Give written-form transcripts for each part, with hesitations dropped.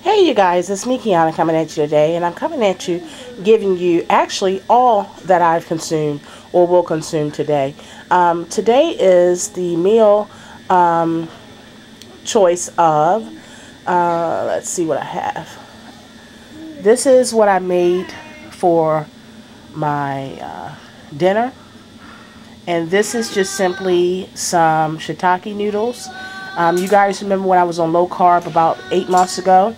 Hey you guys, it's me Kianna coming at you today, and I'm coming at you giving you actually all that I've consumed or will consume today. Today is the meal choice of, let's see what I have. This is what I made for my dinner, and this is just simply some shiitake noodles. You guys remember when I was on low carb about 8 months ago?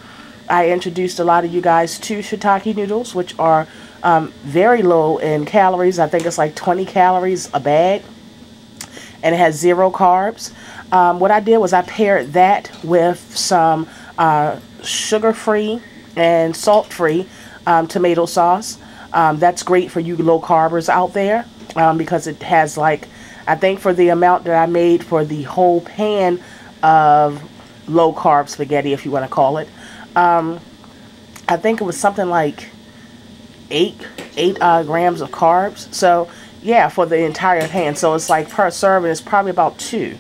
I introduced a lot of you guys to shiitake noodles, which are very low in calories. I think it's like 20 calories a bag, and it has 0 carbs. What I did was I paired that with some sugar-free and salt-free tomato sauce. That's great for you low carbers out there because it has, like, I think for the amount that I made for the whole pan of low carb spaghetti, if you want to call it, I think it was something like 8 grams of carbs. So yeah, for the entire pan. So it's like per serving it's probably about 2.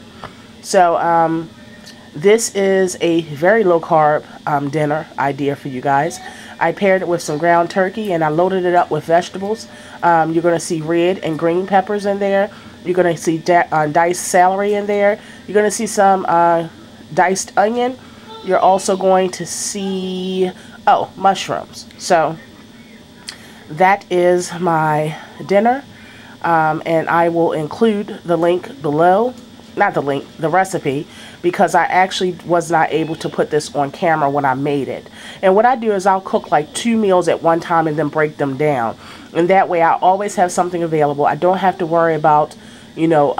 So this is a very low carb dinner idea for you guys. I paired it with some ground turkey, and I loaded it up with vegetables. You're going to see red and green peppers in there. You're going to see diced celery in there. You're going to see some diced onion. You're also going to see, mushrooms. So that is my dinner, and I will include the link below, not the link, the recipe, because I actually was not able to put this on camera when I made it. And what I do is I'll cook like 2 meals at one time and then break them down, and that way I always have something available. I don't have to worry about, you know,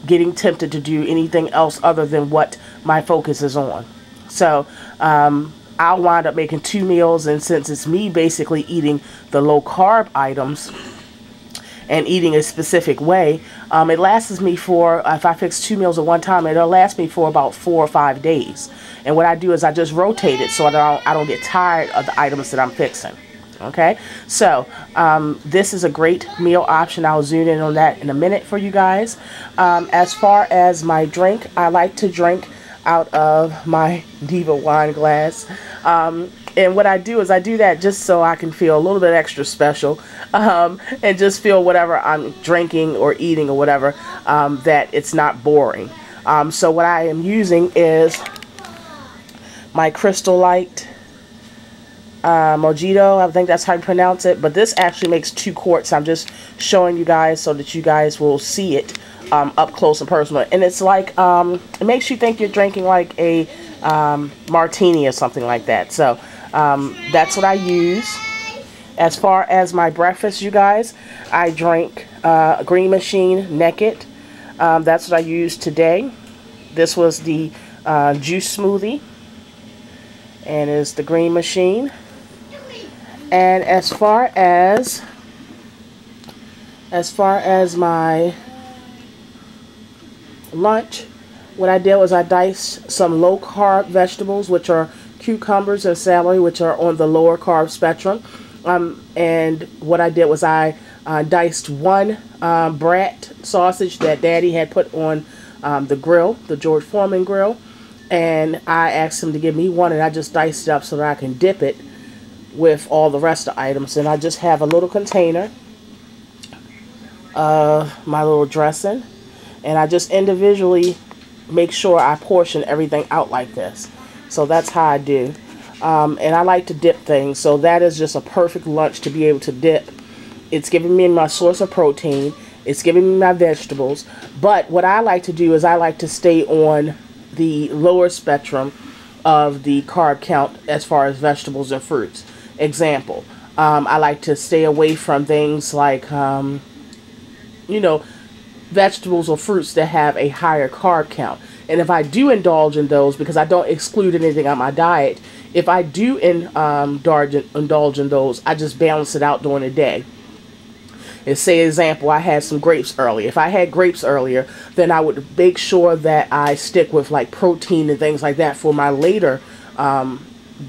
getting tempted to do anything else other than what my focus is on. So I'll wind up making 2 meals, and since it's me basically eating the low carb items and eating a specific way, it lasts me for, if I fix 2 meals at one time, it'll last me for about 4 or 5 days. And what I do is I just rotate it so I don't get tired of the items that I'm fixing. Okay, so this is a great meal option. I'll zoom in on that in a minute for you guys. As far as my drink, I like to drink out of my Diva wine glass, and what I do is I do that just so I can feel a little bit extra special, and just feel whatever I'm drinking or eating or whatever, that it's not boring. So what I am using is my Crystal Light Mojito, I think that's how you pronounce it, but this actually makes 2 quarts. I'm just showing you guys so that you guys will see it up close and personal, and it's like, it makes you think you're drinking like a martini or something like that. So that's what I use. As far as my breakfast, you guys, I drink Green Machine Naked. That's what I used today. This was the juice smoothie, and it's the Green Machine. And as far as my lunch, what I did was I diced some low carb vegetables, which are cucumbers and celery, which are on the lower carb spectrum. And what I did was I diced 1 brat sausage that Daddy had put on the grill, the George Foreman grill, and I asked him to give me 1, and I just diced it up so that I can dip it with all the rest of the items. And I just have a little container of my little dressing, and I just individually make sure I portion everything out like this. So that's how I do. And I like to dip things, so that is just a perfect lunch to be able to dip. It's giving me my source of protein, it's giving me my vegetables, but what I like to do is I like to stay on the lower spectrum of the carb count as far as vegetables and fruits. Example, I like to stay away from things like, you know, vegetables or fruits that have a higher carb count. And if I do indulge in those, because I don't exclude anything on my diet, if I do indulge in those, I just balance it out during the day. And say, example, I had some grapes earlier. If I had grapes earlier, then I would make sure that I stick with like protein and things like that for my later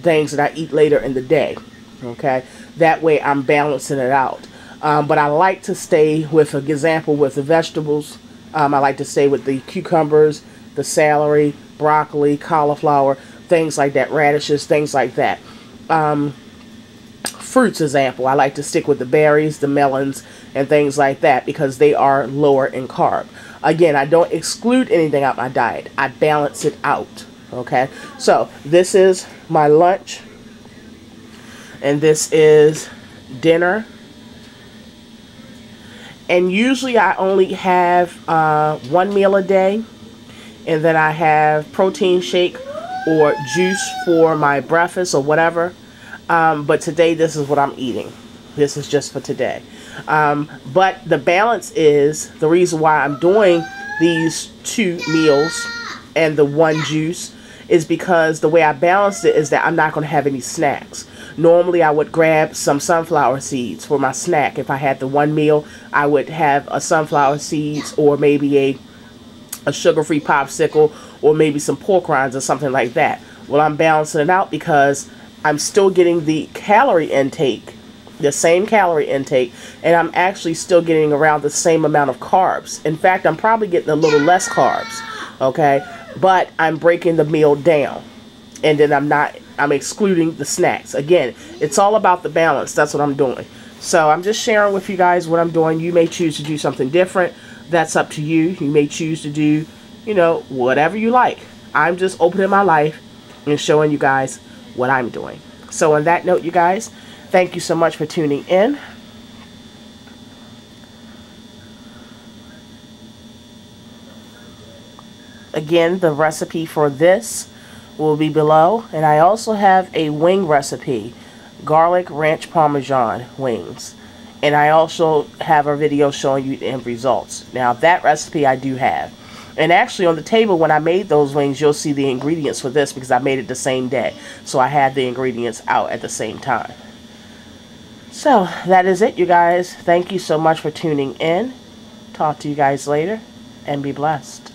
things that I eat later in the day. Okay, that way I'm balancing it out. But I like to stay with, for example, with the vegetables. I like to stay with the cucumbers, the celery, broccoli, cauliflower. things like that, radishes, things like that. Fruits example, I like to stick with the berries, the melons, and things like that because they are lower in carb. Again, I don't exclude anything out my diet. I balance it out. Okay, so this is my lunch, and this is dinner. And usually I only have one meal a day, and then I have protein shake or juice for my breakfast or whatever. But today, this is what I'm eating. This is just for today. But the balance is, the reason why I'm doing these 2 meals and the 1 juice is because the way I balanced it is that I'm not going to have any snacks. Normally, I would grab some sunflower seeds for my snack. If I had the 1 meal, I would have a sunflower seeds or maybe a sugar-free popsicle or maybe some pork rinds or something like that. Well, I'm balancing it out because I'm still getting the calorie intake, the same calorie intake, and I'm actually still getting around the same amount of carbs. In fact, I'm probably getting a little less carbs, okay? But I'm breaking the meal down, and then I'm excluding the snacks. Again, it's all about the balance. That's what I'm doing. So I'm just sharing with you guys what I'm doing. You may choose to do something different. That's up to you. You may choose to do, you know, whatever you like. I'm just opening my life and showing you guys what I'm doing. So on that note, you guys, thank you so much for tuning in. Again, the recipe for this will be below, and I also have a wing recipe, garlic ranch parmesan wings, and I also have a video showing you the end results. Now that recipe I do have. And actually on the table when I made those wings, you'll see the ingredients for this because I made it the same day. So I had the ingredients out at the same time. So that is it, you guys. Thank you so much for tuning in. Talk to you guys later and be blessed.